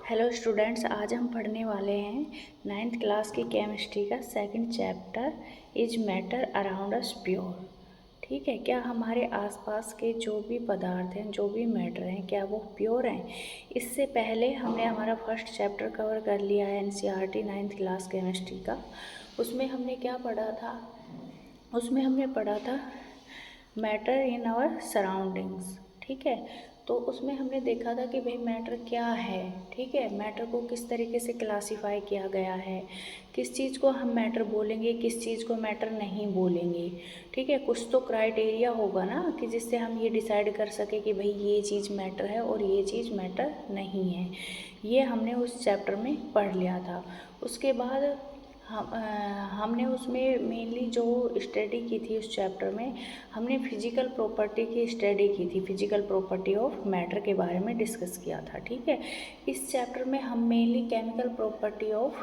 Hello students, आज हम पढ़ने वाले हैं 9th क्लास की केमिस्ट्री का second chapter is matter around us pure. ठीक है, क्या हमारे आसपास के जो भी पदार्थ हैं, जो भी मैटर हैं, क्या वो प्योर हैं? इससे पहले हमने हमारा फर्स्ट चैप्टर कवर कर लिया है एनसीईआरटी 9th क्लास केमिस्ट्री का। उसमें हमने क्या पढ़ा था? उसमें हमने पढ़ा था मैटर इन आवर सराउंडिंग्स। ठीक है, तो उसमें हमने देखा था कि भाई मैटर क्या है। ठीक है, मैटर को किस तरीके से क्लासिफाई किया गया है, किस चीज़ को हम मैटर बोलेंगे, किस चीज़ को मैटर नहीं बोलेंगे। ठीक है, कुछ तो क्राइटेरिया होगा ना कि जिससे हम ये डिसाइड कर सके कि भाई ये चीज़ मैटर है और ये चीज़ मैटर नहीं है। ये हमने उस चैप्टर में पढ़ लिया था। उसके बाद हमने उसमें मेनली जो स्टडी की थी उस चैप्टर में, हमने फिजिकल प्रॉपर्टी की स्टडी की थी, फिजिकल प्रॉपर्टी ऑफ मैटर के बारे में डिस्कस किया था। ठीक है, इस चैप्टर में हम mainly chemical property of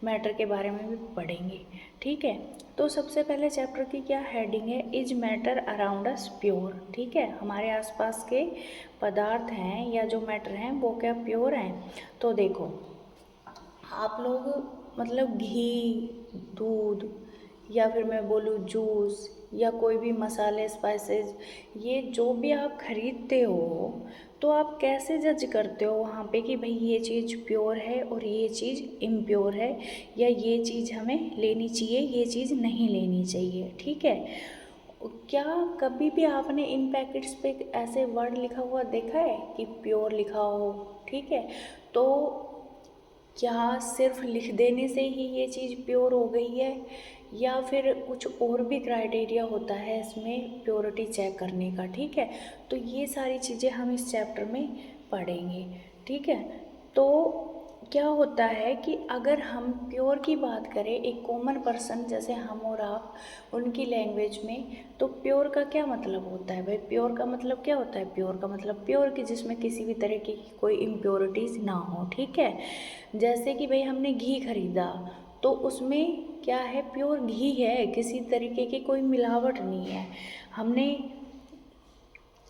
matter के बारे में भी पढ़ेंगे। ठीक है, तो सबसे पहले चैप्टर की क्या हेडिंग है? Is matter around us pure. ठीक है, हमारे आसपास के पदार्थ हैं या जो मैटर हैं वो क्या प्योर हैं? तो देखो, आप लोग मतलब घी, दूध, या फिर मैं बोलूँ जूस, या कोई भी मसाले, स्पाइसेस, ये जो भी आप खरीदते हो तो आप कैसे जज करते हो वहाँ पे कि भाई ये चीज़ प्योर है और ये चीज़ इम्प्योर है, या ये चीज़ हमें लेनी चाहिए, ये चीज़ नहीं लेनी चाहिए। ठीक है, क्या कभी भी आपने इन पैकेट्स पे ऐसे वर्ड लिखा हुआ देखा है कि प्योर लिखा हो? ठीक है, तो क्या सिर्फ लिख देने से ही ये चीज़ प्योर हो गई है, या फिर कुछ और भी क्राइटेरिया होता है इसमें प्योरिटी चेक करने का? ठीक है, तो ये सारी चीज़ें हम इस चैप्टर में पढ़ेंगे। ठीक है, तो क्या होता है कि अगर हम प्योर की बात करें, एक कॉमन पर्सन जैसे हम और आप, उनकी लैंग्वेज में, तो प्योर का क्या मतलब होता है? भाई प्योर का मतलब क्या होता है? प्योर का मतलब प्योर कि जिसमें किसी भी तरह की कोई इम्प्योरिटीज़ ना हो। ठीक है, जैसे कि भाई हमने घी खरीदा तो उसमें क्या है? प्योर घी है, किसी तरीके की कोई मिलावट नहीं है। हमने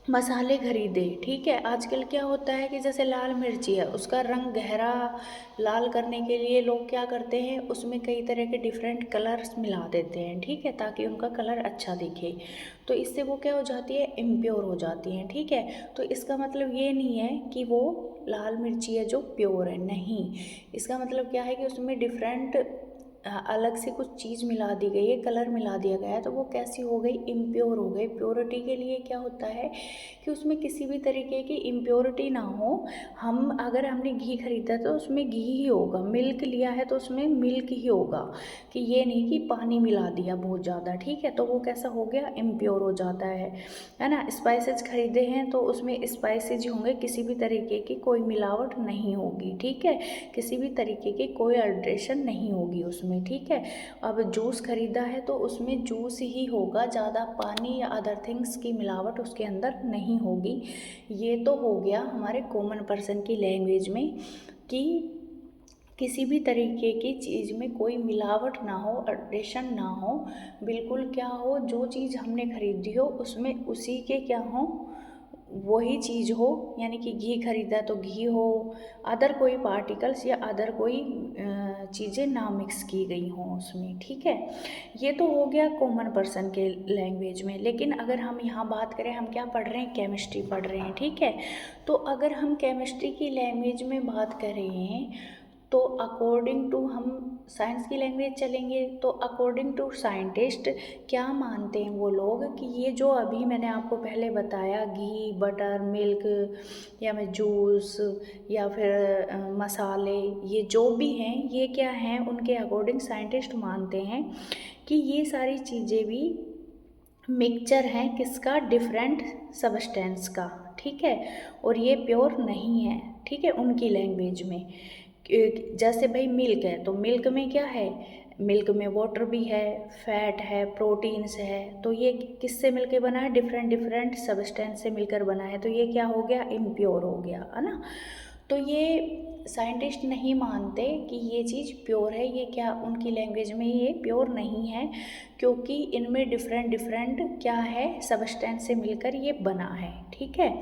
मसाले खरीदे, ठीक है, आजकल क्या होता है कि जैसे लाल मिर्ची है, उसका रंग गहरा लाल करने के लिए लोग क्या करते हैं, उसमें कई तरह के डिफरेंट कलर्स मिला देते हैं। ठीक है, ताकि उनका कलर अच्छा दिखे, तो इससे वो क्या हो जाती है? इम्प्योर हो जाती हैं। ठीक है, तो इसका मतलब ये नहीं है कि वो लाल मिर्ची है जो प्योर है, नहीं। इसका मतलब क्या है कि उसमें डिफरेंट अलग से कुछ चीज़ मिला दी गई है, कलर मिला दिया गया है, तो वो कैसी हो गई? इम्प्योर हो गई। प्योरिटी के लिए क्या होता है कि उसमें किसी भी तरीके की इम्प्योरिटी ना हो। हम अगर हमने घी खरीदा तो उसमें घी ही होगा, मिल्क लिया है तो उसमें मिल्क ही होगा, कि ये नहीं कि पानी मिला दिया बहुत ज़्यादा। ठीक है, तो वो कैसा हो गया? इम्प्योर हो जाता है ना। स्पाइसेस खरीदे हैं तो उसमें स्पाइसेज होंगे, किसी भी तरीके की कोई मिलावट नहीं होगी। ठीक है, किसी भी तरीके की कोई अल्ट्रेशन नहीं होगी उसमें। ठीक है, अब जूस खरीदा है तो उसमें जूस ही होगा, ज़्यादा पानी या अदर थिंग्स की मिलावट उसके अंदर नहीं होगी। ये तो हो गया हमारे कॉमन पर्सन की लैंग्वेज में कि किसी भी तरीके की चीज़ में कोई मिलावट ना हो, अल्ट्रेशन ना हो, बिल्कुल क्या हो, जो चीज़ हमने खरीदी हो उसमें उसी के क्या हो, वही चीज़ हो। यानी कि घी खरीदा तो घी हो, अदर कोई पार्टिकल्स या अदर कोई चीज़ें ना मिक्स की गई हों उसमें। ठीक है, ये तो हो गया कॉमन पर्सन के लैंग्वेज में। लेकिन अगर हम यहाँ बात करें, हम क्या पढ़ रहे हैं? केमिस्ट्री पढ़ रहे हैं। ठीक है, तो अगर हम केमिस्ट्री की लैंग्वेज में बात करें तो अकॉर्डिंग टू, हम साइंस की लैंग्वेज चलेंगे तो अकॉर्डिंग टू साइंटिस्ट क्या मानते हैं वो लोग कि ये जो अभी मैंने आपको पहले बताया, घी, बटर, मिल्क, या मैं जूस, या फिर मसाले, ये जो भी हैं, ये क्या हैं? उनके अकॉर्डिंग साइंटिस्ट मानते हैं कि ये सारी चीज़ें भी मिक्सचर हैं किसका? डिफरेंट सब्सटेंस का। ठीक है, और ये प्योर नहीं है। ठीक है, उनकी लैंग्वेज में जैसे भाई मिल्क है तो मिल्क में क्या है? मिल्क में वाटर भी है, फैट है, प्रोटीन्स है, तो ये किससे मिलकर बना है? डिफरेंट डिफरेंट सब्सटेंस से मिलकर बना है, तो ये क्या हो गया? इम्प्योर हो गया, है ना। तो ये साइंटिस्ट नहीं मानते कि ये चीज़ प्योर है, ये क्या उनकी लैंग्वेज में ये प्योर नहीं है, क्योंकि इनमें डिफरेंट डिफरेंट क्या है? सब्सटेंस से मिलकर ये बना है। ठीक है,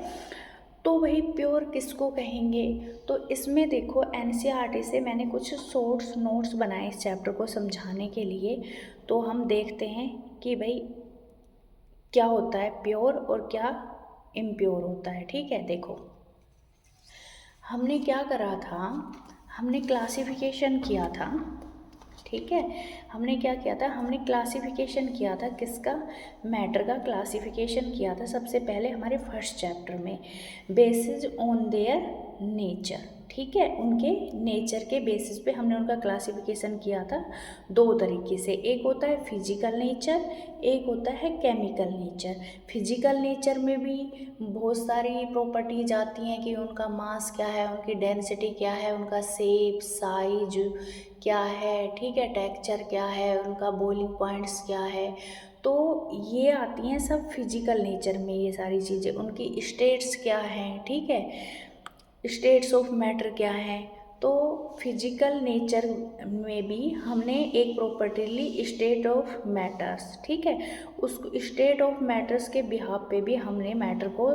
तो वही प्योर किसको कहेंगे? तो इसमें देखो एनसीईआरटी से मैंने कुछ शॉर्ट्स नोट्स बनाए इस चैप्टर को समझाने के लिए। तो हम देखते हैं कि भाई क्या होता है प्योर और क्या इम्प्योर होता है। ठीक है, देखो हमने क्या करा था, हमने क्लासिफिकेशन किया था। ठीक है, हमने क्या किया था, हमने क्लासिफिकेशन किया था किसका, मैटर का क्लासिफिकेशन किया था सबसे पहले हमारे फर्स्ट चैप्टर में, बेसिस ऑन देयर नेचर। ठीक है, उनके नेचर के बेसिस पे हमने उनका क्लासिफिकेशन किया था दो तरीके से, एक होता है फिजिकल नेचर, एक होता है केमिकल नेचर। फिजिकल नेचर में भी बहुत सारी प्रॉपर्टीज आती हैं कि उनका मास क्या है, उनकी डेंसिटी क्या है, उनका शेप साइज क्या है, ठीक है, टेक्सचर क्या है, उनका बॉइलिंग पॉइंट्स क्या है। तो ये आती हैं सब फिजिकल नेचर में, ये सारी चीज़ें, उनकी स्टेट्स क्या हैं, ठीक है, स्टेट्स ऑफ मैटर क्या हैं। तो फिजिकल नेचर में भी हमने एक प्रॉपर्टी ली स्टेट ऑफ मैटर्स। ठीक है, उस स्टेट ऑफ मैटर्स के बिहाफ पे भी हमने मैटर को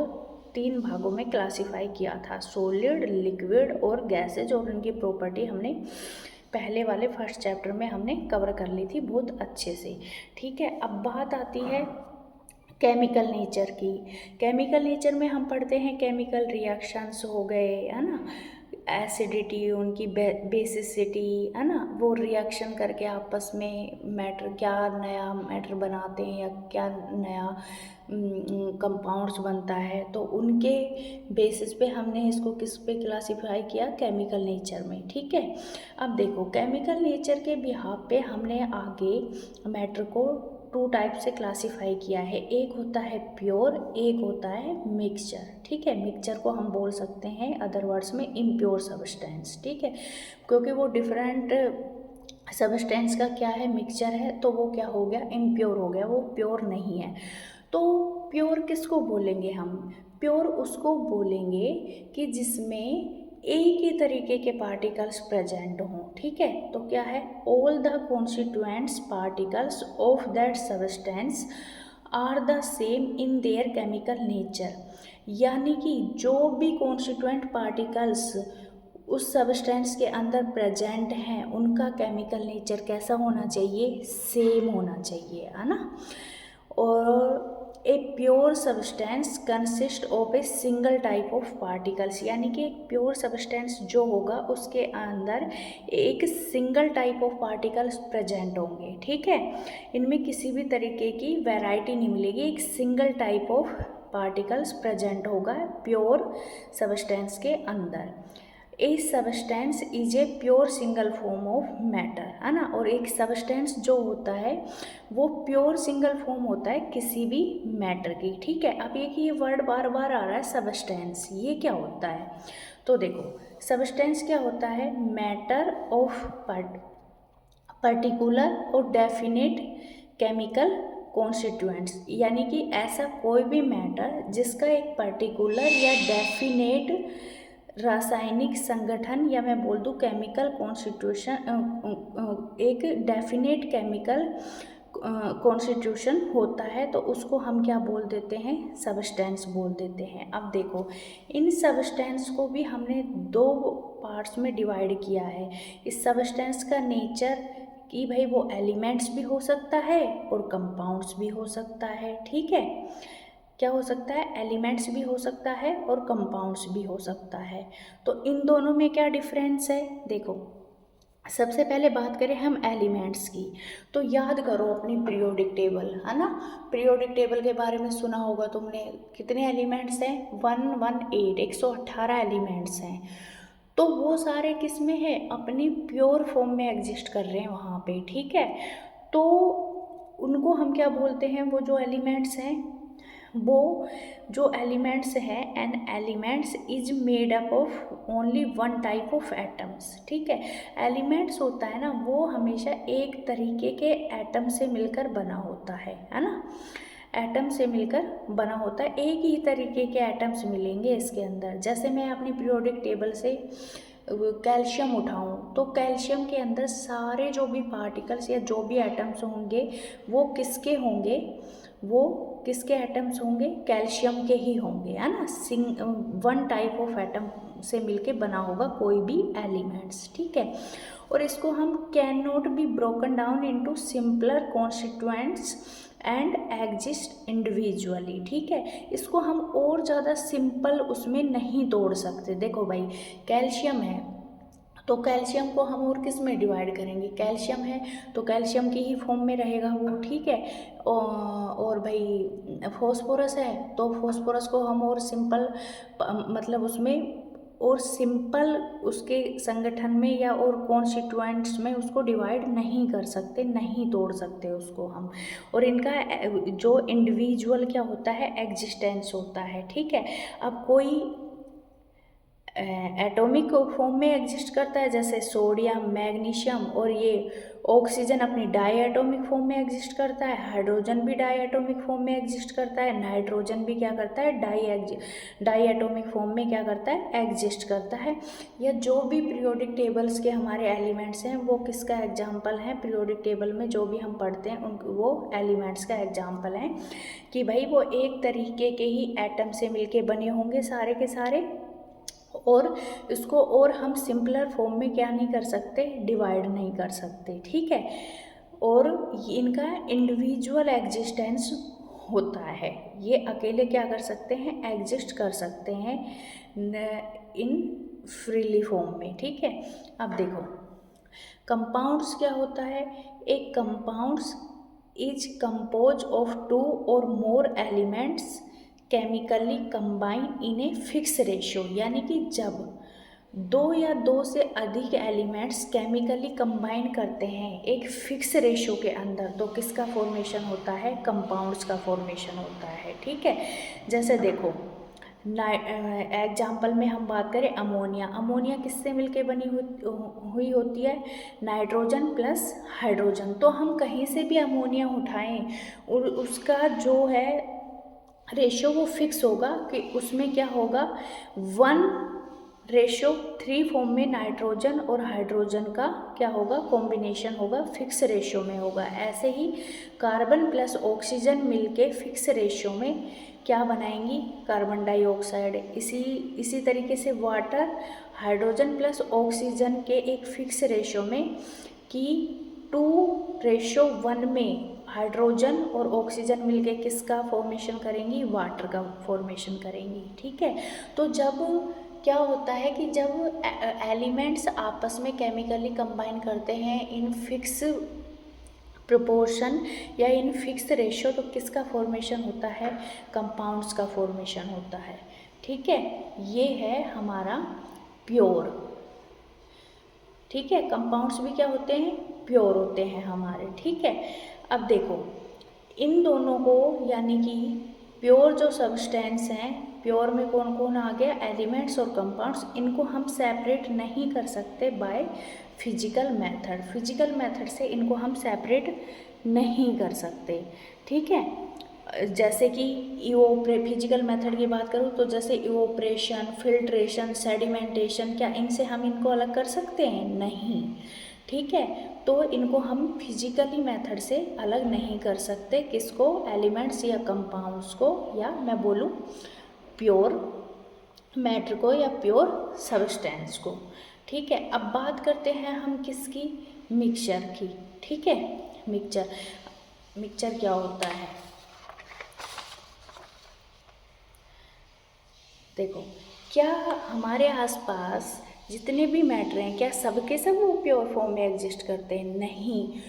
3 भागों में क्लासिफाई किया था, सॉलिड, लिक्विड और गैसेज, और उनकी प्रॉपर्टी हमने पहले वाले फर्स्ट चैप्टर में हमने कवर कर ली थी बहुत अच्छे से। ठीक है, अब बात आती है केमिकल नेचर की। केमिकल नेचर में हम पढ़ते हैं केमिकल रिएक्शंस हो गए, है ना, एसिडिटी, उनकी बेसिसिटी, है ना, वो रिएक्शन करके आपस में मैटर, क्या नया मैटर बनाते हैं या क्या नया कंपाउंड्स बनता है। तो उनके बेसिस पे हमने इसको किस पे क्लासिफाई किया, केमिकल नेचर में। ठीक है, अब देखो केमिकल नेचर के बिहाफ पे हमने आगे मैटर को 2 टाइप से क्लासिफाई किया है, एक होता है प्योर, एक होता है मिक्सचर। ठीक है, मिक्सचर को हम बोल सकते हैं अदर वर्ड्स में इम्प्योर सब्सटेंस। ठीक है, क्योंकि वो डिफरेंट सब्सटेंस का क्या है, मिक्सचर है, तो वो क्या हो गया, इम्प्योर हो गया, वो प्योर नहीं है। तो प्योर किसको बोलेंगे हम, प्योर उसको बोलेंगे कि जिसमें एक ही तरीके के पार्टिकल्स प्रेजेंट हों। ठीक है, तो क्या है, all the constituents particles of that substance are the same in their chemical nature, यानी कि जो भी कॉन्स्टिट्यूएंट पार्टिकल्स उस सब्सटेंस के अंदर प्रेजेंट हैं उनका केमिकल नेचर कैसा होना चाहिए, सेम होना चाहिए, है ना। और a pure substance consist of a single type of particles, यानी कि एक प्योर सब्सटेंस जो होगा उसके अंदर एक single type of particles present होंगे। ठीक है, इनमें किसी भी तरीके की वैरायटी नहीं मिलेगी, एक single type of particles present होगा प्योर सब्सटेंस के अंदर। A substance is a pure single form of matter, है ना, और एक सब्सटेंस जो होता है वो प्योर सिंगल फॉर्म होता है किसी भी मैटर की। ठीक है, अब ये वर्ड बार बार आ रहा है सब्सटेंस, ये क्या होता है, तो देखो सब्सटेंस क्या होता है, मैटर ऑफ पर्टिकुलर और डेफिनेट केमिकल कॉन्स्टिट्यूएंट्स, यानी कि ऐसा कोई भी मैटर जिसका एक पर्टिकुलर या डेफिनेट रासायनिक संगठन, या मैं बोल दूँ केमिकल कॉन्स्टिट्यूशन, एक डेफिनेट केमिकल कॉन्स्टिट्यूशन होता है, तो उसको हम क्या बोल देते हैं, सब्सटेंस बोल देते हैं। अब देखो इन सब्सटेंस को भी हमने 2 पार्ट्स में डिवाइड किया है। इस सब्सटेंस का नेचर कि भाई वो एलिमेंट्स भी हो सकता है और कंपाउंड्स भी हो सकता है। ठीक है, क्या हो सकता है, एलिमेंट्स भी हो सकता है और कंपाउंड्स भी हो सकता है। तो इन दोनों में क्या डिफरेंस है, देखो सबसे पहले बात करें हम एलिमेंट्स की, तो याद करो अपनी पीरियोडिक टेबल, है ना, पीरियोडिक टेबल के बारे में सुना होगा तुमने, कितने एलिमेंट्स हैं, 118, 118 एलिमेंट्स हैं। तो वो सारे किस में है, अपनी प्योर फॉर्म में एग्जिस्ट कर रहे हैं वहाँ पे। ठीक है, तो उनको हम क्या बोलते हैं, वो जो एलिमेंट्स हैं, वो जो एलिमेंट्स हैं, an elements is made up of only 1 type of atoms. ठीक है, एलिमेंट्स होता है ना, वो हमेशा एक तरीके के एटम से मिलकर बना होता है ना, एटम से मिलकर बना होता है, एक ही तरीके के एटम्स मिलेंगे इसके अंदर। जैसे मैं अपनी पीरियोडिक टेबल से कैल्शियम उठाऊं, तो कैल्शियम के अंदर सारे जो भी पार्टिकल्स या जो भी एटम्स होंगे वो किसके होंगे, वो किसके एटम्स होंगे, कैल्शियम के ही होंगे, है ना। वन टाइप ऑफ एटम से मिलके बना होगा कोई भी एलिमेंट्स, ठीक है। और इसको हम can not be broken down into simpler constituents and exist individually, ठीक है। इसको हम और ज़्यादा सिंपल उसमें नहीं तोड़ सकते। देखो भाई, कैल्शियम है तो कैल्शियम को हम और किस में डिवाइड करेंगे, कैल्शियम है तो कैल्शियम की ही फॉर्म में रहेगा वो, ठीक है। और भाई फॉस्फोरस है तो फॉस्फोरस को हम और सिंपल मतलब उसमें और सिंपल उसके संगठन में या और कॉन्स्टिट्यूएंट्स में उसको डिवाइड नहीं कर सकते, नहीं तोड़ सकते उसको हम। और इनका जो इंडिविजुअल क्या होता है, एग्जिस्टेंस होता है, ठीक है। अब कोई एटॉमिक फॉर्म में एग्जिस्ट करता है जैसे सोडियम, मैग्नीशियम, और ये ऑक्सीजन अपनी डाई एटॉमिक फॉर्म में एग्जिस्ट करता है, हाइड्रोजन भी डाई एटॉमिक फॉर्म में एग्जिस्ट करता है, नाइट्रोजन भी क्या करता है, डाई एटॉमिक फॉर्म में क्या करता है, एग्जिस्ट करता है। या जो भी पीरियोडिक टेबल्स के हमारे एलिमेंट्स हैं वो किसका एग्जाम्पल है, पीरियोडिक टेबल में जो भी हम पढ़ते हैं उन वो एलिमेंट्स का एग्जाम्पल है कि भाई वो एक तरीके के ही एटम से मिलके बने होंगे सारे के सारे, और इसको और हम सिंपलर फॉर्म में क्या नहीं कर सकते, डिवाइड नहीं कर सकते, ठीक है। और इनका इंडिविजुअल एग्जिस्टेंस होता है, ये अकेले क्या कर सकते हैं, एग्जिस्ट कर सकते हैं इन फ्रीली फॉर्म में, ठीक है। अब देखो कंपाउंड्स क्या होता है, एक compounds is compose of 2 or more elements chemically combine in a fix ratio, यानी कि जब 2 या 2 से अधिक एलिमेंट्स केमिकली कंबाइन करते हैं एक फिक्स रेशियो के अंदर, तो किसका फॉर्मेशन होता है, कंपाउंड्स का फॉर्मेशन होता है, ठीक है। जैसे देखो एग्जाम्पल में हम बात करें अमोनिया, अमोनिया किससे मिलके बनी हुई होती है, नाइट्रोजन प्लस हाइड्रोजन। तो हम कहीं से भी अमोनिया उठाएं और उसका जो है रेशियो वो फिक्स होगा कि उसमें क्या होगा, 1:3 फॉर्म में नाइट्रोजन और हाइड्रोजन का क्या होगा, कॉम्बिनेशन होगा, फिक्स रेशियो में होगा। ऐसे ही कार्बन प्लस ऑक्सीजन मिलके फिक्स रेशियो में क्या बनाएंगी, कार्बन डाइऑक्साइड। इसी तरीके से वाटर हाइड्रोजन प्लस ऑक्सीजन के एक फिक्स रेशियो में कि 2:1 में हाइड्रोजन और ऑक्सीजन मिलके किसका फॉर्मेशन करेंगी, वाटर का फॉर्मेशन करेंगी, ठीक है। तो जब क्या होता है कि जब एलिमेंट्स आपस में केमिकली कंबाइन करते हैं इन फिक्स प्रोपोर्शन या इन फिक्स रेशियो, तो किसका फॉर्मेशन होता है, कंपाउंड्स का फॉर्मेशन होता है, ठीक है। ये है हमारा प्योर, ठीक है। कंपाउंड्स भी क्या होते हैं, प्योर होते हैं हमारे, ठीक है। अब देखो इन दोनों को, यानी कि प्योर जो सब्सटेंस हैं, प्योर में कौन कौन आ गया, एलिमेंट्स और कंपाउंड्स, इनको हम सेपरेट नहीं कर सकते by physical method. Physical method से इनको हम सेपरेट नहीं कर सकते, ठीक है। जैसे कि फिजिकल मेथड की बात करूँ तो जैसे इवोपरेशन, फिल्ट्रेशन, सेडिमेंटेशन, क्या इनसे हम इनको अलग कर सकते हैं, नहीं, ठीक है। तो इनको हम फिजिकली मेथड से अलग नहीं कर सकते, किसको, एलिमेंट्स या कंपाउंड्स को, या मैं बोलूँ प्योर मैटर को या प्योर सब्सटेंस को, ठीक है। अब बात करते हैं हम किसकी, मिक्सचर की, ठीक है। मिक्सचर क्या होता है, देखो क्या हमारे आसपास जितने भी मैटर हैं क्या सबके सब वो प्योर फॉर्म में एग्जिस्ट करते हैं, नहीं,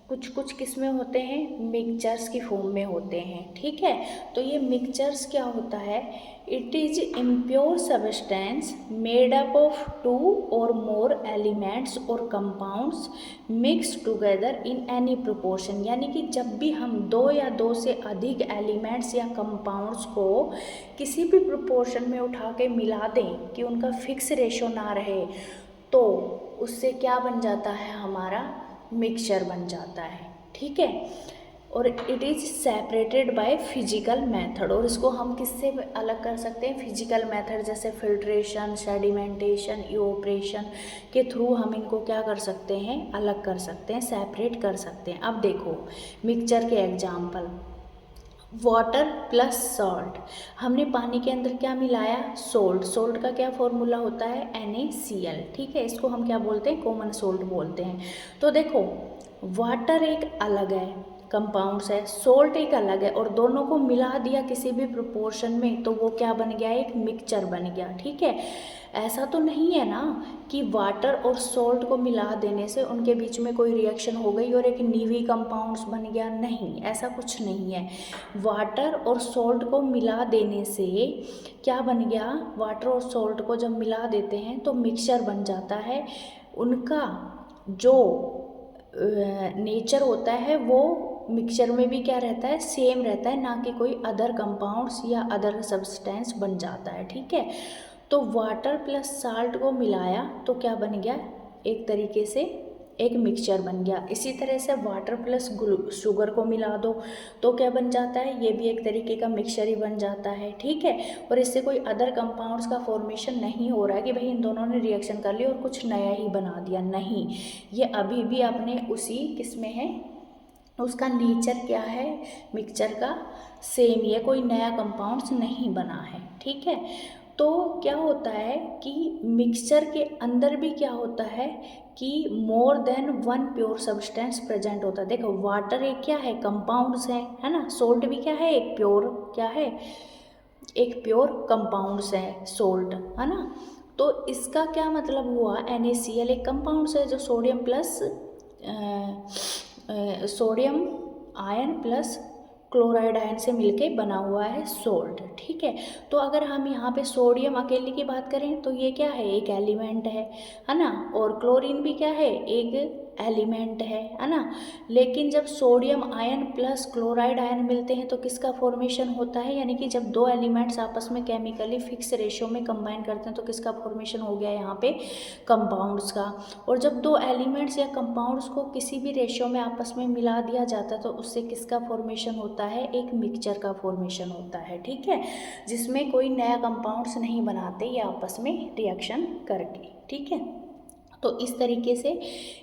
कुछ कुछ किस में होते हैं, मिक्सचर्स की फॉर्म में होते हैं, ठीक है। तो ये मिक्सचर्स क्या होता है, it is impure substance made up of 2 or more elements और compounds mix together in any proportion, यानी कि जब भी हम 2 या 2 से अधिक एलिमेंट्स या कंपाउंड्स को किसी भी प्रोपोर्शन में उठा के मिला दें कि उनका फिक्स रेशो ना रहे, तो उससे क्या बन जाता है, हमारा मिक्सचर बन जाता है, ठीक है। और it is separated by physical method, और इसको हम किससे अलग कर सकते हैं, फिजिकल मेथड, जैसे फिल्ट्रेशन, सेडिमेंटेशन, इवोपरेशन के थ्रू हम इनको क्या कर सकते हैं, अलग कर सकते हैं, सेपरेट कर सकते हैं। अब देखो मिक्सचर के एग्जाम्पल, वाटर प्लस सॉल्ट, हमने पानी के अंदर क्या मिलाया, सोल्ट। सोल्ट का क्या फॉर्मूला होता है, NaCl, ठीक है। इसको हम क्या बोलते हैं, कॉमन सोल्ट बोलते हैं। तो देखो वाटर एक अलग है, कंपाउंड्स है, सोल्ट एक अलग है, और दोनों को मिला दिया किसी भी प्रोपोर्शन में तो वो क्या बन गया, एक मिक्सचर बन गया, ठीक है। ऐसा तो नहीं है ना कि वाटर और सोल्ट को मिला देने से उनके बीच में कोई रिएक्शन हो गई और एक नीवी कंपाउंड्स बन गया, नहीं, ऐसा कुछ नहीं है। वाटर और सोल्ट को मिला देने से क्या बन गया, वाटर और सोल्ट को जब मिला देते हैं तो मिक्सचर बन जाता है। उनका जो नेचर होता है वो मिक्सचर में भी क्या रहता है, सेम रहता है, ना कि कोई अदर कंपाउंड्स या अदर सब्सटेंस बन जाता है, ठीक है। तो वाटर प्लस साल्ट को मिलाया तो क्या बन गया, एक तरीके से एक मिक्सचर बन गया। इसी तरह से वाटर प्लस शुगर को मिला दो तो क्या बन जाता है, ये भी एक तरीके का मिक्सचर ही बन जाता है, ठीक है। और इससे कोई अदर कंपाउंड्स का फॉर्मेशन नहीं हो रहा है कि भाई इन दोनों ने रिएक्शन कर लिया और कुछ नया ही बना दिया, नहीं, ये अभी भी अपने उसी किस में है, उसका नेचर क्या है मिक्सचर का, सेम, ये कोई नया कंपाउंड्स नहीं बना है, ठीक है। तो क्या होता है कि मिक्सचर के अंदर भी क्या होता है कि more than one pure substance present होता है। देखो वाटर एक क्या है, कंपाउंड्स है ना, सोल्ट भी क्या है, एक प्योर क्या है, एक प्योर कंपाउंड्स है सोल्ट, है ना। तो इसका क्या मतलब हुआ, NaCl एक कंपाउंड्स है जो sodium plus sodium ion plus chloride ion से मिलके बना हुआ है सोल्ट, ठीक है। तो अगर हम यहाँ पे सोडियम अकेले की बात करें तो ये क्या है, एक एलिमेंट है ना, और क्लोरीन भी क्या है, एक एलिमेंट है ना। लेकिन जब sodium ion plus chloride ion मिलते हैं तो किसका फॉर्मेशन होता है, यानी कि जब दो एलिमेंट्स आपस में केमिकली फिक्स रेशियो में कंबाइन करते हैं तो किसका फॉर्मेशन हो गया यहाँ पे, कंपाउंड्स का। और जब दो एलिमेंट्स या कंपाउंड्स को किसी भी रेशियो में आपस में मिला दिया जाता है तो उससे किसका फॉर्मेशन होता है, एक मिक्सचर का फॉर्मेशन होता है, ठीक है, जिसमें कोई नया कंपाउंड्स नहीं बनाते ये आपस में रिएक्शन करके, ठीक है। तो इस तरीके से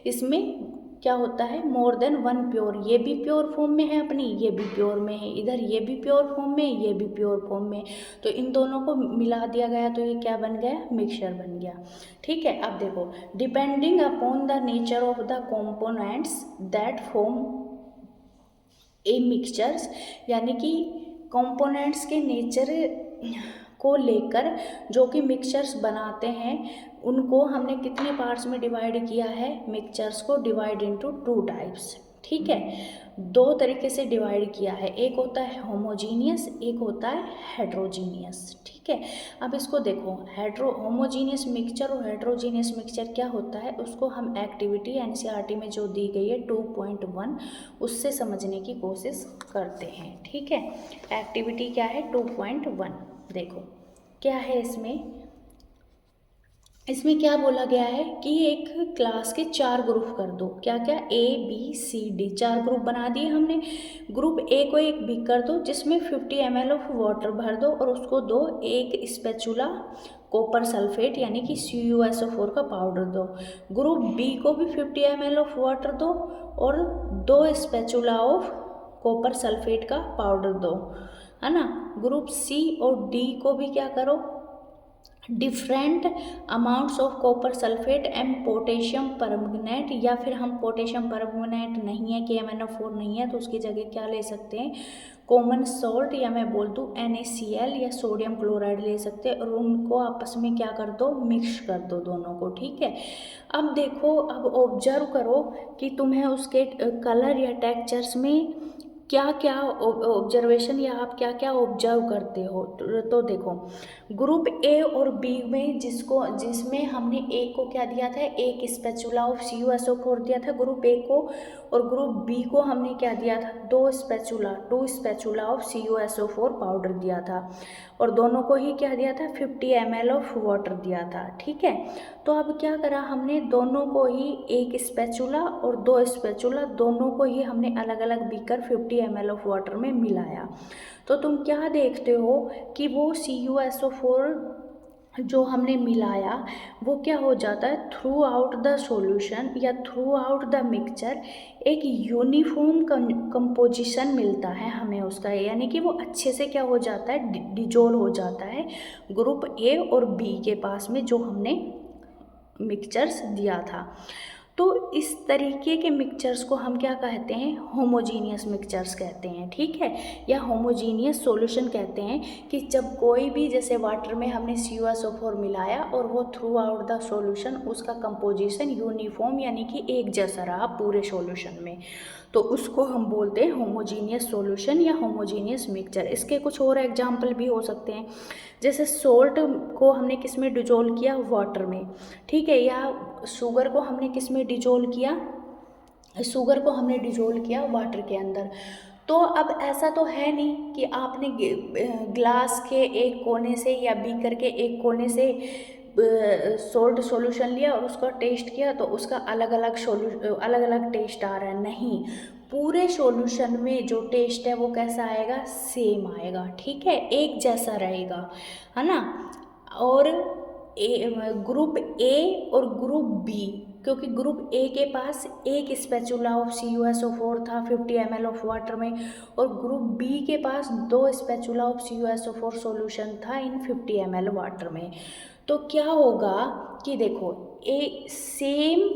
इसमें क्या होता है, मोर देन वन प्योर, ये भी प्योर फॉर्म में है अपनी, ये भी प्योर में है, इधर ये भी प्योर फॉर्म में, ये भी प्योर फॉर्म में, तो इन दोनों को मिला दिया गया तो ये क्या बन गया, मिक्सचर बन गया, ठीक है। अब देखो depending upon the nature of the components that form A mixtures, यानी कि कंपोनेंट्स के नेचर को लेकर जो कि मिक्सचर्स बनाते हैं उनको हमने कितने पार्ट्स में डिवाइड किया है, मिक्सचर्स को डिवाइड इनटू टू टाइप्स, ठीक है, दो तरीके से डिवाइड किया है, एक होता है होमोजीनियस, एक होता है हेट्रोजीनियस, ठीक है। अब इसको देखो, होमोजीनियस मिक्सचर और हेट्रोजीनियस मिक्सचर क्या होता है, उसको हम एक्टिविटी NCERT में जो दी गई है 2.1 उससे समझने की कोशिश करते हैं, ठीक है। एक्टिविटी क्या है 2.1, देखो क्या है इसमें क्या बोला गया है कि एक क्लास के 4 ग्रुप कर दो, क्या क्या, ABCD 4 ग्रुप बना दिए हमने। ग्रुप ए को एक बीकर दो जिसमें 50 ml ऑफ वाटर भर दो और उसको दो एक स्पैचुला कॉपर सल्फेट यानी कि CuSO4 का पाउडर दो। ग्रुप बी को भी 50 ml ऑफ वाटर दो और 2 स्पैचुला ऑफ कॉपर सल्फेट का पाउडर दो, है ना। ग्रुप सी और डी को भी क्या करो, different amounts of copper sulphate and potassium permanganate, या फिर हम पोटेशियम परमंगनेट नहीं है, KMnO4 नहीं है तो उसकी जगह क्या ले सकते हैं, कॉमन सॉल्ट, या मैं बोल दूँ NaCl या सोडियम क्लोराइड ले सकते हैं, और उनको आपस में क्या कर दो, मिक्स कर दो दोनों को, ठीक है। अब देखो, अब ऑब्जर्व करो कि तुम्हें उसके कलर या टेक्सचर्स में क्या क्या ऑब्जर्वेशन या आप क्या क्या ऑब्जर्व करते हो। तो देखो ग्रुप ए और बी में जिसमें हमने ए को क्या दिया था, एक स्पैचुला ऑफ CuSO4 दिया था ग्रुप ए को, और ग्रुप बी को हमने क्या दिया था, 2 स्पैचुला ऑफ CuSO4 पाउडर दिया था, और दोनों को ही क्या दिया था, 50 ml ऑफ वाटर दिया था, ठीक है। तो अब क्या करा हमने, दोनों को ही एक स्पैचुला और 2 स्पैचुला दोनों को ही हमने अलग अलग बीकर 50 ml ऑफ वाटर में मिलाया। तो तुम क्या देखते हो कि वो CuSO4 जो हमने मिलाया वो क्या हो जाता है, थ्रू आउट द सॉल्यूशन या थ्रू आउट द मिक्सचर एक यूनिफॉर्म कंपोजिशन मिलता है हमें उसका, यानी कि वो अच्छे से क्या हो जाता है, डिजोल्व हो जाता है ग्रुप ए और बी के पास में जो हमने मिक्सचर्स दिया था। तो इस तरीके के मिक्सचर्स को हम क्या कहते हैं, होमोजीनियस मिक्सचर्स कहते हैं, ठीक है, या होमोजीनियस सॉल्यूशन कहते हैं कि जब कोई भी, जैसे वाटर में हमने CuSO4 मिलाया और वो थ्रू आउट द सॉल्यूशन उसका कंपोजिशन यूनिफॉर्म यानी कि एक जैसा रहा पूरे सॉल्यूशन में, तो उसको हम बोलते हैं होमोजीनियस सॉल्यूशन या होमोजीनियस मिक्सचर। इसके कुछ और एग्जाम्पल भी हो सकते हैं, जैसे सोल्ट को हमने किस में डिजोल्व किया, वाटर में, ठीक है, या शुगर को हमने किस में डिजोल्व किया, शुगर को हमने डिजोल्व किया वाटर के अंदर। तो अब ऐसा तो है नहीं कि आपने ग्लास के एक कोने से या बीकर के एक कोने से सोल्ट सॉल्यूशन लिया और उसका टेस्ट किया तो उसका अलग अलग टेस्ट आ रहा है, नहीं, पूरे सॉल्यूशन में जो टेस्ट है वो कैसा आएगा, सेम आएगा, ठीक है, एक जैसा रहेगा, है ना। और ग्रुप ए और ग्रुप बी, क्योंकि ग्रुप ए के पास एक स्पैचुला ऑफ CuSO4 था 50 ml ऑफ वाटर में, और ग्रुप बी के पास 2 स्पैचुला ऑफ CuSO4 सॉल्यूशन था इन 50 ml वाटर में। तो क्या होगा कि देखो, एक सेम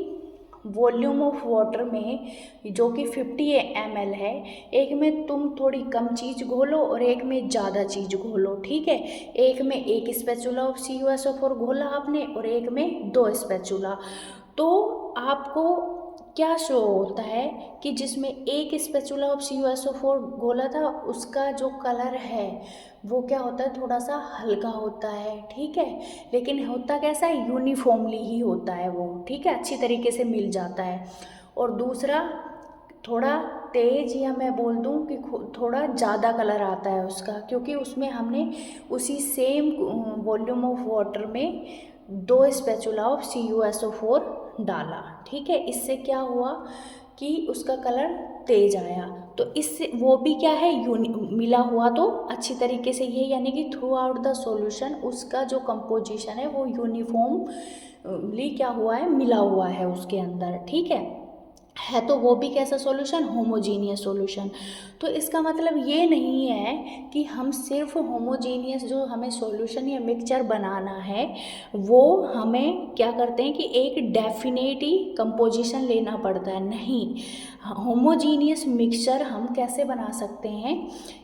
वॉल्यूम ऑफ वाटर में जो कि 50 ml है, एक में तुम थोड़ी कम चीज़ घोलो और एक में ज़्यादा चीज़ घोलो, ठीक है, एक में एक स्पैचुला ऑफ CuSO4 घोला आपने और एक में 2 स्पैचुला, तो आपको क्या शो होता है कि जिसमें एक स्पैचुला ऑफ CuSO4 घोला था उसका जो कलर है वो क्या होता है, थोड़ा सा हल्का होता है, ठीक है, लेकिन होता कैसा है, यूनिफॉर्मली ही होता है वो, ठीक है, अच्छी तरीके से मिल जाता है। और दूसरा थोड़ा तेज, या मैं बोल दूं कि थोड़ा ज़्यादा कलर आता है उसका, क्योंकि उसमें हमने उसी सेम वॉल्यूम ऑफ वाटर में 2 स्पैचुला ऑफ CuSO4 डाला, ठीक है, इससे क्या हुआ कि उसका कलर तेज आया। तो इससे वो भी क्या है, मिला हुआ तो अच्छी तरीके से ये, यानी कि थ्रू आउट द सॉल्यूशन उसका जो कंपोजिशन है वो यूनिफॉर्मली क्या हुआ है, मिला हुआ है उसके अंदर, ठीक है तो वो भी कैसा सॉल्यूशन, होमोजीनियस सॉल्यूशन। तो इसका मतलब ये नहीं है कि हम सिर्फ होमोजीनियस जो हमें सॉल्यूशन या मिक्सचर बनाना है वो हमें क्या करते हैं कि एक डेफिनेट ही कंपोजिशन लेना पड़ता है, नहीं, होमोजीनियस मिक्सचर हम कैसे बना सकते हैं,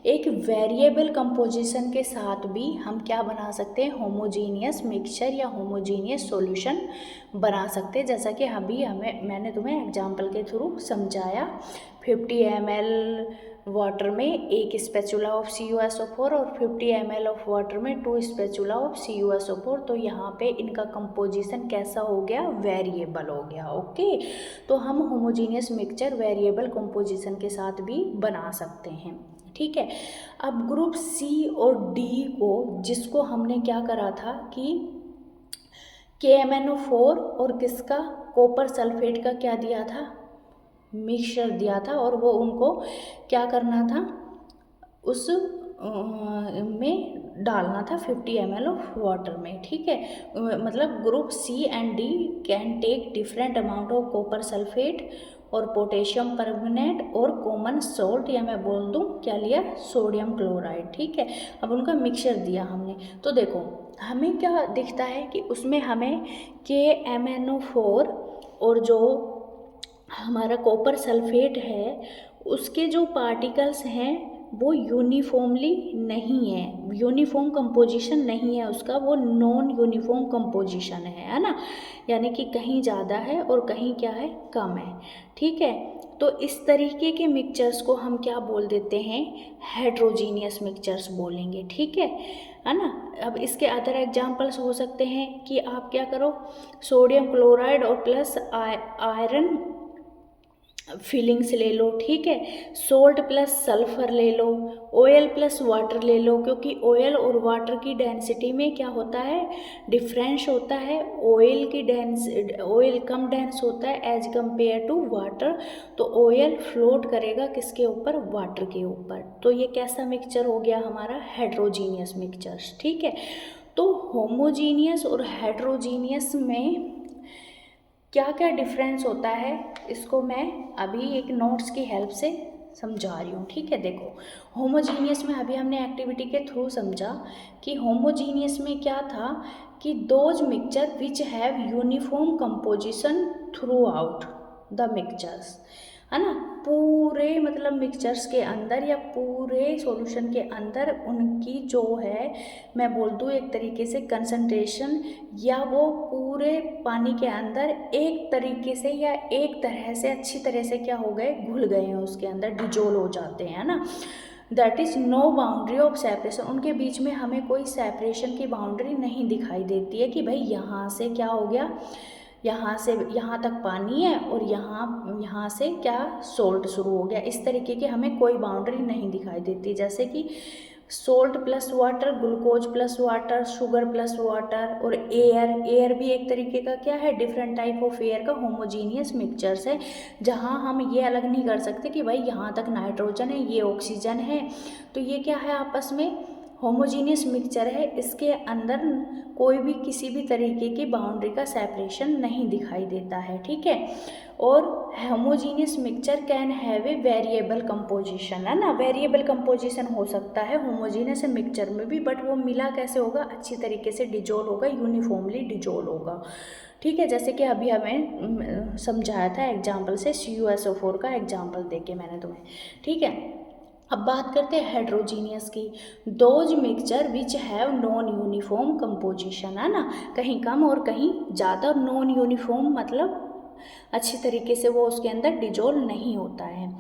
एक वेरिएबल कंपोजिशन के साथ भी हम क्या बना सकते हैं, होमोजीनियस मिक्सचर या होमोजीनियस सॉल्यूशन बना सकते हैं, जैसा कि मैंने तुम्हें एग्जांपल के थ्रू समझाया। 50 ml वाटर में एक स्पैचुला ऑफ CuSO4 और 50 ml ऑफ वाटर में 2 स्पैचुला ऑफ CuSO4, तो यहाँ पे इनका कंपोजिशन कैसा हो गया, वेरिएबल हो गया, ओके। तो हम होमोजीनियस मिक्सचर वेरिएबल कंपोजिशन के साथ भी बना सकते हैं, ठीक है। अब ग्रुप C और D को, जिसको हमने क्या करा था कि KMnO4 और किसका, कॉपर सल्फेट का क्या दिया था, मिक्सचर दिया था, और वो उनको क्या करना था, उस में डालना था 50 ml ऑफ वाटर में, ठीक है, मतलब group C and D can take different amount of copper sulphate और पोटेशियम परमैंगनेट और कॉमन सॉल्ट, या मैं बोल दूं क्या लिया, सोडियम क्लोराइड, ठीक है। अब उनका मिक्सचर दिया हमने, तो देखो हमें क्या दिखता है कि उसमें हमें KMnO4 और जो हमारा कॉपर सल्फेट है उसके जो पार्टिकल्स हैं वो यूनिफॉर्मली नहीं है, यूनिफॉर्म कंपोजिशन नहीं है उसका, वो नॉन यूनिफॉर्म कंपोजिशन है ना, यानी कि कहीं ज़्यादा है और कहीं क्या है, कम है, ठीक है। तो इस तरीके के मिक्सचर्स को हम क्या बोल देते हैं, हेट्रोजीनियस मिक्सचर्स बोलेंगे, ठीक है ना। अब इसके अदर एग्जांपल्स हो सकते हैं कि आप क्या करो, सोडियम क्लोराइड और प्लस आयरन फीलिंग्स ले लो, ठीक है, सोल्ट प्लस सल्फर ले लो, ऑयल प्लस वाटर ले लो, क्योंकि ऑयल और वाटर की डेंसिटी में क्या होता है, डिफरेंस होता है, ऑयल कम डेंस होता है एज कंपेयर टू वाटर, तो ऑयल फ्लोट करेगा किसके ऊपर, वाटर के ऊपर। तो ये कैसा मिक्सचर हो गया हमारा, हेट्रोजीनियस मिक्सचर, ठीक है। तो होमोजीनियस और हेट्रोजीनियस में क्या क्या डिफरेंस होता है, इसको मैं अभी एक नोट्स की हेल्प से समझा रही हूँ, ठीक है। देखो, होमोजीनियस में अभी हमने एक्टिविटी के थ्रू समझा कि होमोजीनियस में क्या था कि those mixture which have uniform composition through out the mixtures, है ना, पूरे मतलब मिक्सचर्स के अंदर या पूरे सॉल्यूशन के अंदर उनकी जो है, मैं बोल दूँ एक तरीके से कंसंट्रेशन, या वो पूरे पानी के अंदर एक तरीके से या एक तरह से अच्छी तरह से क्या हो गए, घुल गए हैं, उसके अंदर डिजोल्व हो जाते हैं, है ना। That is no boundary of separation, उनके बीच में हमें कोई सेपरेशन की बाउंड्री नहीं दिखाई देती है कि भाई यहाँ से क्या हो गया, यहाँ से यहाँ तक पानी है और यहाँ से क्या सोल्ट शुरू हो गया, इस तरीके की हमें कोई बाउंड्री नहीं दिखाई देती। जैसे कि salt plus water, glucose plus water, sugar plus water, और एयर भी एक तरीके का क्या है, डिफरेंट टाइप ऑफ एयर का होमोजीनियस मिक्सचर्स है, जहाँ हम ये अलग नहीं कर सकते कि भाई यहाँ तक नाइट्रोजन है, ये ऑक्सीजन है, तो ये क्या है, आपस में होमोजीनियस मिक्सचर है, इसके अंदर कोई भी किसी भी तरीके की बाउंड्री का सेपरेशन नहीं दिखाई देता है, ठीक है। और homogeneous mixture can have a variable composition, है ना, वेरिएबल कंपोजिशन हो सकता है होमोजीनियस मिक्सचर में भी, बट वो मिला कैसे होगा, अच्छी तरीके से डिजोल्व होगा, यूनिफॉर्मली डिजोल्व होगा, ठीक है। जैसे कि अभी हमें समझाया था एग्जाम्पल से, CuSO4 का एग्जाम्पल दे के मैंने तुम्हें, ठीक है। अब बात करते हैं हेट्रोजीनियस की, those mixture which have non uniform composition, है ना, कहीं कम और कहीं ज़्यादा, नॉन यूनिफॉर्म मतलब अच्छी तरीके से वो उसके अंदर डिजोल्व नहीं होता है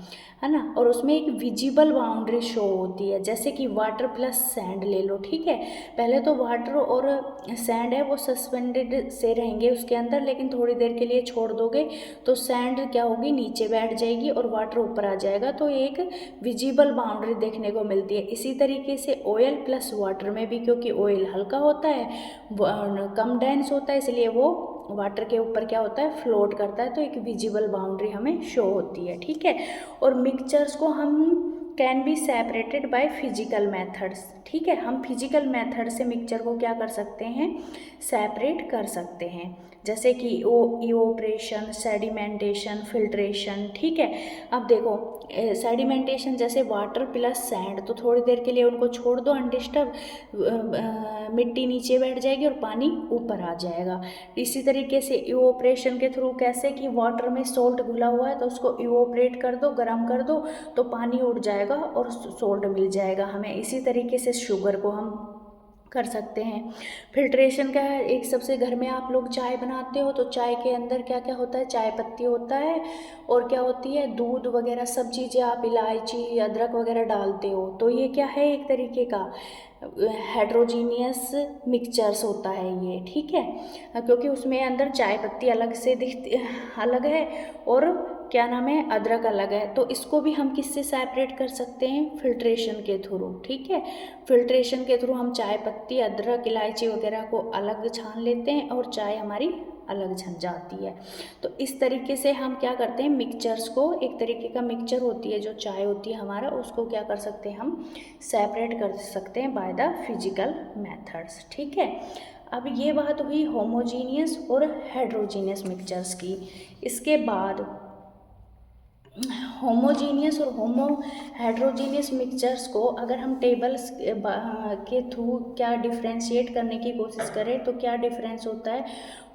ना, और उसमें एक विजिबल बाउंड्री शो होती है, जैसे कि वाटर प्लस सैंड ले लो, ठीक है। पहले तो वाटर और सैंड है वो सस्पेंडेड से रहेंगे उसके अंदर, लेकिन थोड़ी देर के लिए छोड़ दोगे तो सैंड क्या होगी, नीचे बैठ जाएगी और वाटर ऊपर आ जाएगा, तो एक विजिबल बाउंड्री देखने को मिलती है। इसी तरीके से ऑयल प्लस वाटर में भी, क्योंकि ऑयल हल्का होता है, कम डेंस होता है, इसलिए वो वाटर के ऊपर क्या होता है, फ्लोट करता है, तो एक विजिबल बाउंड्री हमें शो होती है, ठीक है। और मिक्सचर्स को हम can be separated by physical methods, ठीक है, हम फिजिकल मेथड से मिक्सचर को क्या कर सकते हैं, सेपरेट कर सकते हैं, जैसे कि इवोपरेशन, सेडिमेंटेशन, फिल्ट्रेशन, ठीक है। अब देखो सेडिमेंटेशन जैसे वाटर प्लस सैंड, तो थोड़ी देर के लिए उनको छोड़ दो अनडिस्टर्ब, मिट्टी नीचे बैठ जाएगी और पानी ऊपर आ जाएगा। इसी तरीके से इवोपरेशन के थ्रू कैसे कि वाटर में सोल्ट घुला हुआ है तो उसको इवोपरेट कर दो, गर्म कर दो, तो पानी उड़ जाएगा और सोल्ट मिल जाएगा हमें। इसी तरीके से शुगर को हम कर सकते हैं। फिल्ट्रेशन का है, एक सबसे घर में आप लोग चाय बनाते हो तो चाय के अंदर क्या क्या होता है, चाय पत्ती होता है और क्या होती है, दूध वगैरह सब चीज़ें, आप इलायची अदरक वगैरह डालते हो, तो ये क्या है, एक तरीके का हेट्रोजीनियस मिक्सचर्स होता है ये, ठीक है, क्योंकि उसमें अंदर चाय पत्ती अलग से दिखती अलग है और क्या नाम है, अदरक अलग है, तो इसको भी हम किससे सेपरेट कर सकते हैं, फिल्ट्रेशन के थ्रू, ठीक है। फिल्ट्रेशन के थ्रू हम चाय पत्ती, अदरक, इलायची वगैरह को अलग छान लेते हैं और चाय हमारी अलग छन जाती है। तो इस तरीके से हम क्या करते हैं, मिक्सचर्स को, एक तरीके का मिक्सचर होती है जो चाय होती है हमारा, उसको क्या कर सकते हैं, हम सेपरेट कर सकते हैं बाय द फिजिकल मेथड्स, ठीक है। अब ये बात हुई होमोजीनियस और हेट्रोजीनियस मिक्सचर्स की। इसके बाद होमोजीनियस और हेट्रोजीनियस मिक्सचर्स को अगर हम टेबल्स के थ्रू क्या डिफ्रेंशिएट करने की कोशिश करें तो क्या डिफरेंस होता है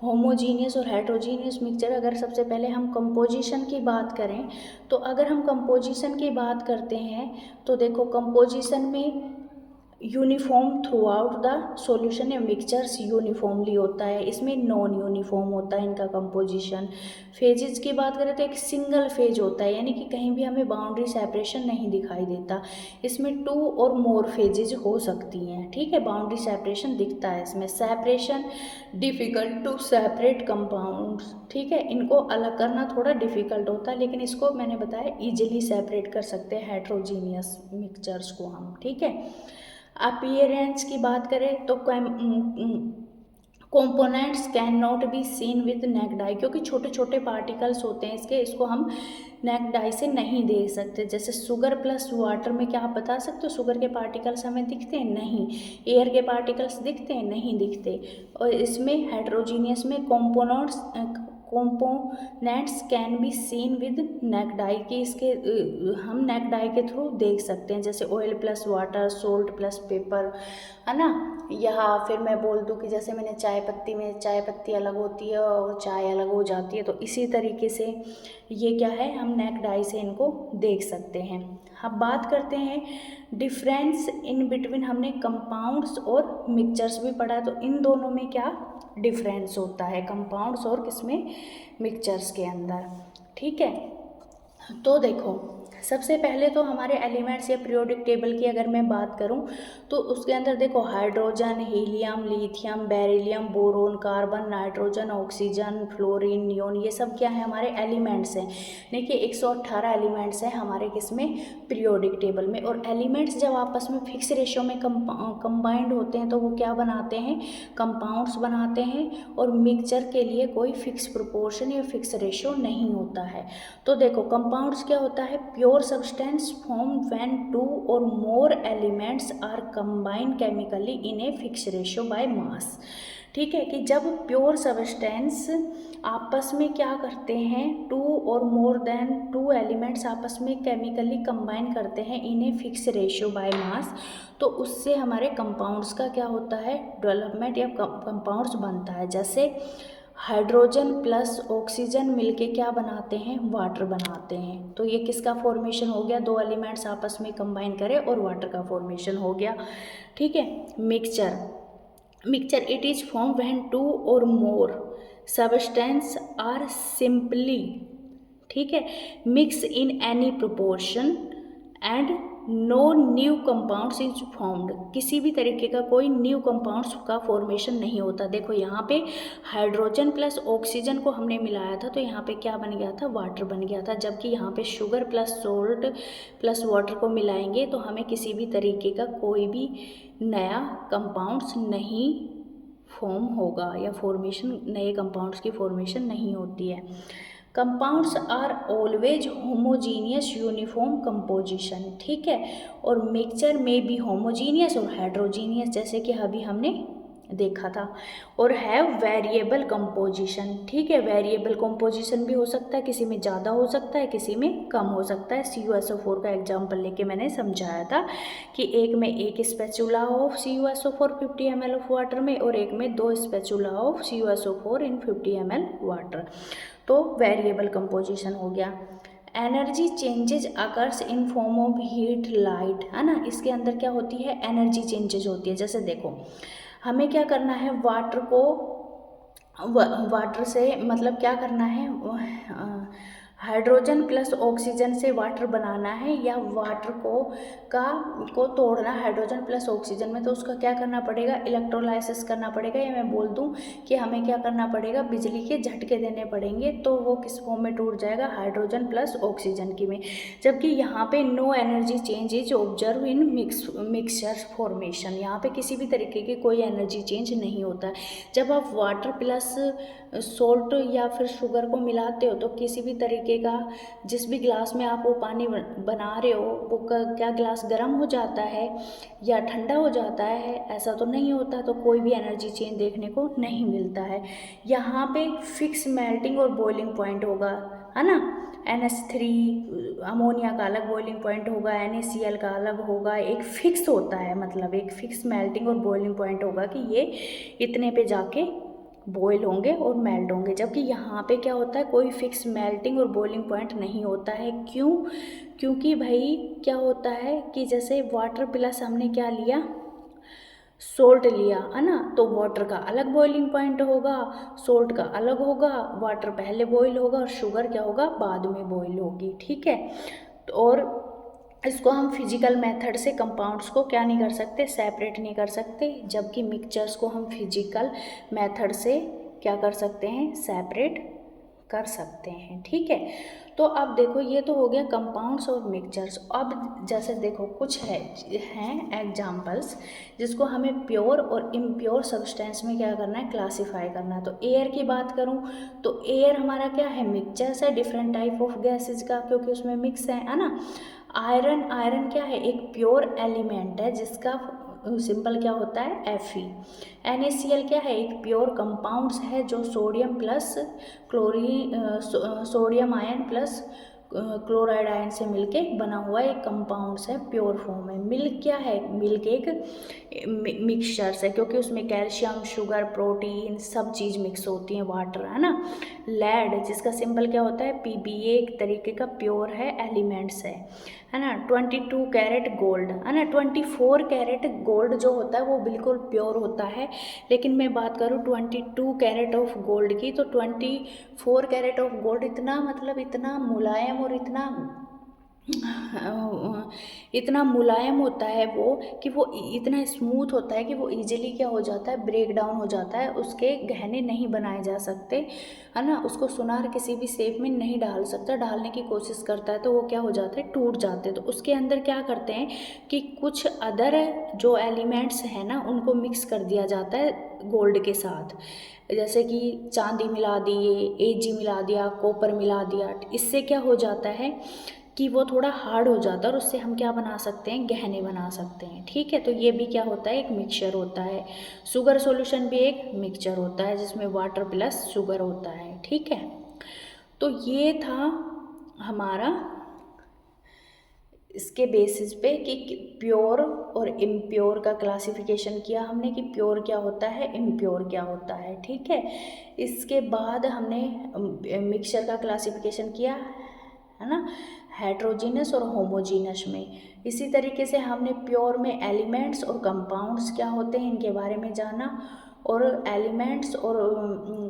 होमोजीनियस और हेट्रोजीनियस मिक्सचर। अगर सबसे पहले हम कंपोजिशन की बात करें तो अगर हम कंपोजिशन की बात करते हैं तो देखो कंपोजिशन में uniform through out the solution या मिक्सचर्स यूनिफॉर्मली होता है, इसमें नॉन यूनिफॉर्म होता है इनका कंपोजिशन। फेजेस की बात करें तो एक सिंगल फेज होता है, यानी कि कहीं भी हमें बाउंड्री सेपरेशन नहीं दिखाई देता। इसमें 2 और मोर फेजेज हो सकती हैं, ठीक है, बाउंड्री सेपरेशन दिखता है इसमें। Separation difficult to separate compounds, ठीक है, इनको अलग करना थोड़ा डिफ़िकल्ट होता है, लेकिन इसको मैंने बताया ईजिली सेपरेट कर सकते हैं हेट्रोजीनियस मिक्सचर्स को हम, ठीक है। अपीयरेंस की बात करें तो components can not be seen with necked आई, क्योंकि छोटे छोटे पार्टिकल्स होते हैं इसको हम नेक्ड आई से नहीं देख सकते। जैसे शुगर प्लस वाटर में क्या आप बता सकते हो शुगर के पार्टिकल्स हमें दिखते हैं? नहीं। एयर के पार्टिकल्स दिखते हैं? नहीं दिखते। और इसमें हेट्रोजीनियस में components can be seen with necked आई, कि इसके हम नेक्ड आई के थ्रू देख सकते हैं। जैसे oil plus water, salt plus paper, है ना। या फिर मैं बोल दूँ कि जैसे मैंने चाय पत्ती में चाय पत्ती अलग होती है और चाय अलग हो जाती है, तो इसी तरीके से ये क्या है, हम नेक्ड आई से इनको देख सकते हैं। अब बात करते हैं डिफरेंस इन बिटवीन। हमने कंपाउंड्स और मिक्सचर्स भी पढ़ा है, तो इन दोनों में क्या डिफरेंस होता है, कंपाउंड्स और किसमें, मिक्सचर्स के अंदर। ठीक है, तो देखो सबसे पहले तो हमारे एलिमेंट्स या पीरियोडिक टेबल की अगर मैं बात करूं तो उसके अंदर देखो hydrogen, helium, lithium, beryllium, boron, carbon, nitrogen, oxygen, fluorine, neon, ये सब क्या है, हमारे एलिमेंट्स हैं। देखिए 118 एलिमेंट्स हैं हमारे किसमें, पीरियोडिक टेबल में। और एलिमेंट्स जब आपस में फिक्स रेशियो में कंबाइंड होते हैं तो वो क्या बनाते हैं, कंपाउंड्स बनाते हैं। और मिक्सचर के लिए कोई फिक्स प्रोपोर्शन या फिक्स रेशियो नहीं होता है। तो देखो कंपाउंड्स क्या होता है, pure substance form when 2 or more elements are combined chemically in a fix ratio by mass. ठीक है, कि जब प्योर सब्सटेंस आपस में क्या करते हैं, 2 और मोर देन 2 एलिमेंट्स आपस में केमिकली कंबाइन करते हैं in a fix ratio by mass, तो उससे हमारे कंपाउंड्स का क्या होता है, डेवलपमेंट या कंपाउंड्स बनता है। जैसे हाइड्रोजन प्लस ऑक्सीजन मिलके क्या बनाते हैं, वाटर बनाते हैं। तो ये किसका फॉर्मेशन हो गया, 2 एलिमेंट्स आपस में कंबाइन करें और वाटर का फॉर्मेशन हो गया। ठीक है, mixture it is form when 2 or more substance are simply, ठीक है, mix in any proportion and no new compounds is formed. किसी भी तरीके का कोई न्यू कंपाउंड्स का फॉर्मेशन नहीं होता। देखो यहाँ पे हाइड्रोजन प्लस ऑक्सीजन को हमने मिलाया था तो यहाँ पे क्या बन गया था, वाटर बन गया था। जबकि यहाँ पे sugar plus salt plus water को मिलाएंगे तो हमें किसी भी तरीके का कोई भी नया कंपाउंड्स नहीं फॉर्म होगा या फॉर्मेशन, नए कंपाउंड्स की फॉर्मेशन नहीं होती है। Compounds are always homogeneous uniform composition, ठीक है। और मिक्सचर में भी होमोजीनियस और हेट्रोजीनियस, जैसे कि अभी हमने देखा था। और हैव वेरिएबल कंपोजिशन, ठीक है, वेरिएबल कंपोजिशन भी हो सकता है, किसी में ज़्यादा हो सकता है, किसी में कम हो सकता है। CuSO4 का एग्जाम्पल लेके मैंने समझाया था कि एक में 1 spatula of CuSO4 50 ml of water में, और एक में 2 spatula of CuSO4 in 50 ml water. तो वेरिएबल कंपोजिशन हो गया। Energy changes occurs in form of heat, light, है ना। इसके अंदर क्या होती है, एनर्जी चेंजेज होती है। जैसे देखो हमें क्या करना है, वाटर से मतलब क्या करना है, हाइड्रोजन प्लस ऑक्सीजन से वाटर बनाना है, या वाटर को तोड़ना हाइड्रोजन प्लस ऑक्सीजन में, तो उसका क्या करना पड़ेगा, इलेक्ट्रोलाइसिस करना पड़ेगा। या मैं बोल दूं कि हमें क्या करना पड़ेगा, बिजली के झटके देने पड़ेंगे, तो वो किस फॉर्म में टूट जाएगा, हाइड्रोजन प्लस ऑक्सीजन की में। जबकि यहाँ पे no energy change is observe in mixture formation, यहाँ पे किसी भी तरीके की कोई एनर्जी चेंज नहीं होता है। जब आप वाटर प्लस सोल्ट या फिर शुगर को मिलाते हो तो किसी भी तरीके का, जिस भी ग्लास में आप वो पानी बना रहे हो वो क्या ग्लास गर्म हो जाता है या ठंडा हो जाता है, ऐसा तो नहीं होता। तो कोई भी एनर्जी चेंज देखने को नहीं मिलता है। यहाँ पे फिक्स मेल्टिंग और बॉइलिंग पॉइंट होगा, है ना। NH3 अमोनिया का अलग बॉइलिंग पॉइंट होगा, NaCl का अलग होगा, एक फिक्स होता है, मतलब एक फिक्स मेल्टिंग और बॉइलिंग पॉइंट होगा कि ये इतने पे जाके बॉयल होंगे और मेल्ट होंगे। जबकि यहाँ पे क्या होता है, कोई फिक्स मेल्टिंग और बॉइलिंग पॉइंट नहीं होता है। क्यों? क्योंकि भाई क्या होता है कि जैसे वाटर प्लस हमने क्या लिया, सोल्ट लिया, है ना, तो वाटर का अलग बॉइलिंग पॉइंट होगा, सोल्ट का अलग होगा, वाटर पहले बॉईल होगा और शुगर क्या होगा, बाद में बॉईल होगी, ठीक है। और इसको हम फिजिकल मेथड से कंपाउंड्स को क्या नहीं कर सकते, सेपरेट नहीं कर सकते। जबकि मिक्सचर्स को हम फिजिकल मेथड से क्या कर सकते हैं, सेपरेट कर सकते हैं। ठीक है, तो अब देखो ये तो हो गया कंपाउंड्स और मिक्सचर्स। अब जैसे देखो कुछ हैं एग्जाम्पल्स जिसको हमें प्योर और इम्प्योर सब्सटेंस में क्या करना है, क्लासीफाई करना है। तो एयर की बात करूँ तो एयर हमारा क्या है, मिक्सचर्स है डिफरेंट टाइप ऑफ गैसेज का, क्योंकि उसमें मिक्स है ना। आयरन क्या है, एक प्योर एलिमेंट है जिसका सिंपल क्या होता है, Fe। NaCl क्या है, एक प्योर कंपाउंड्स है जो sodium plus sodium ion plus chloride ion से मिलके बना हुआ एक कंपाउंड्स है, प्योर फॉर्म है। मिल्क क्या है, मिल्क एक मिक्सचर्स है क्योंकि उसमें कैल्शियम, शुगर, प्रोटीन सब चीज़ मिक्स होती है, वाटर है ना। लेड जिसका सिंपल क्या होता है, Pba, एक तरीके का प्योर है एलिमेंट्स है ना। 22 कैरेट गोल्ड है ना, 24 कैरेट गोल्ड जो होता है वो बिल्कुल प्योर होता है, लेकिन मैं बात करूँ 22 कैरेट ऑफ गोल्ड की, तो 24 कैरेट ऑफ गोल्ड इतना मतलब इतना मुलायम और इतना मुलायम होता है वो कि वो इतना स्मूथ होता है कि वो इजीली क्या हो जाता है, ब्रेक डाउन हो जाता है, उसके गहने नहीं बनाए जा सकते है ना। उसको सुनार किसी भी शेप में नहीं डाल सकता, डालने की कोशिश करता है तो वो क्या हो जाता है, टूट जाते हैं। तो उसके अंदर क्या करते हैं कि कुछ अदर जो एलिमेंट्स हैं ना उनको मिक्स कर दिया जाता है गोल्ड के साथ, जैसे कि चांदी मिला दिए, Ag मिला दिया, कॉपर मिला दिया। इससे क्या हो जाता है कि वो थोड़ा हार्ड हो जाता है और उससे हम क्या बना सकते हैं, गहने बना सकते हैं। ठीक है, तो ये भी क्या होता है, एक मिक्सचर होता है। शुगर सॉल्यूशन भी एक मिक्सचर होता है जिसमें वाटर प्लस शुगर होता है। ठीक है, तो ये था हमारा इसके बेसिस पे कि प्योर और इम्प्योर का क्लासिफिकेशन किया हमने कि प्योर क्या होता है, इम्प्योर क्या होता है। ठीक है, इसके बाद हमने मिक्सचर का क्लासिफिकेशन किया है ना, हेट्रोजीनस और होमोजीनस में। इसी तरीके से हमने प्योर में एलिमेंट्स और कंपाउंड्स क्या होते हैं इनके बारे में जाना, और एलिमेंट्स और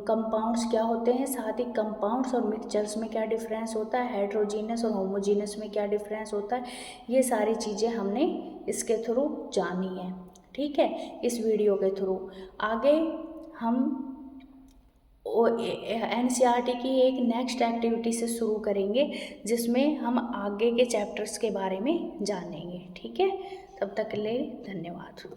कंपाउंड्स क्या होते हैं, साथ ही कंपाउंड्स और मिक्सचर्स में क्या डिफरेंस होता है, हेट्रोजीनस और होमोजीनस में क्या डिफरेंस होता है, ये सारी चीज़ें हमने इसके थ्रू जानी है। ठीक है, इस वीडियो के थ्रू आगे हम NCERT की एक नेक्स्ट एक्टिविटी से शुरू करेंगे जिसमें हम आगे के चैप्टर्स के बारे में जानेंगे। ठीक है, तब तक के लिए धन्यवाद।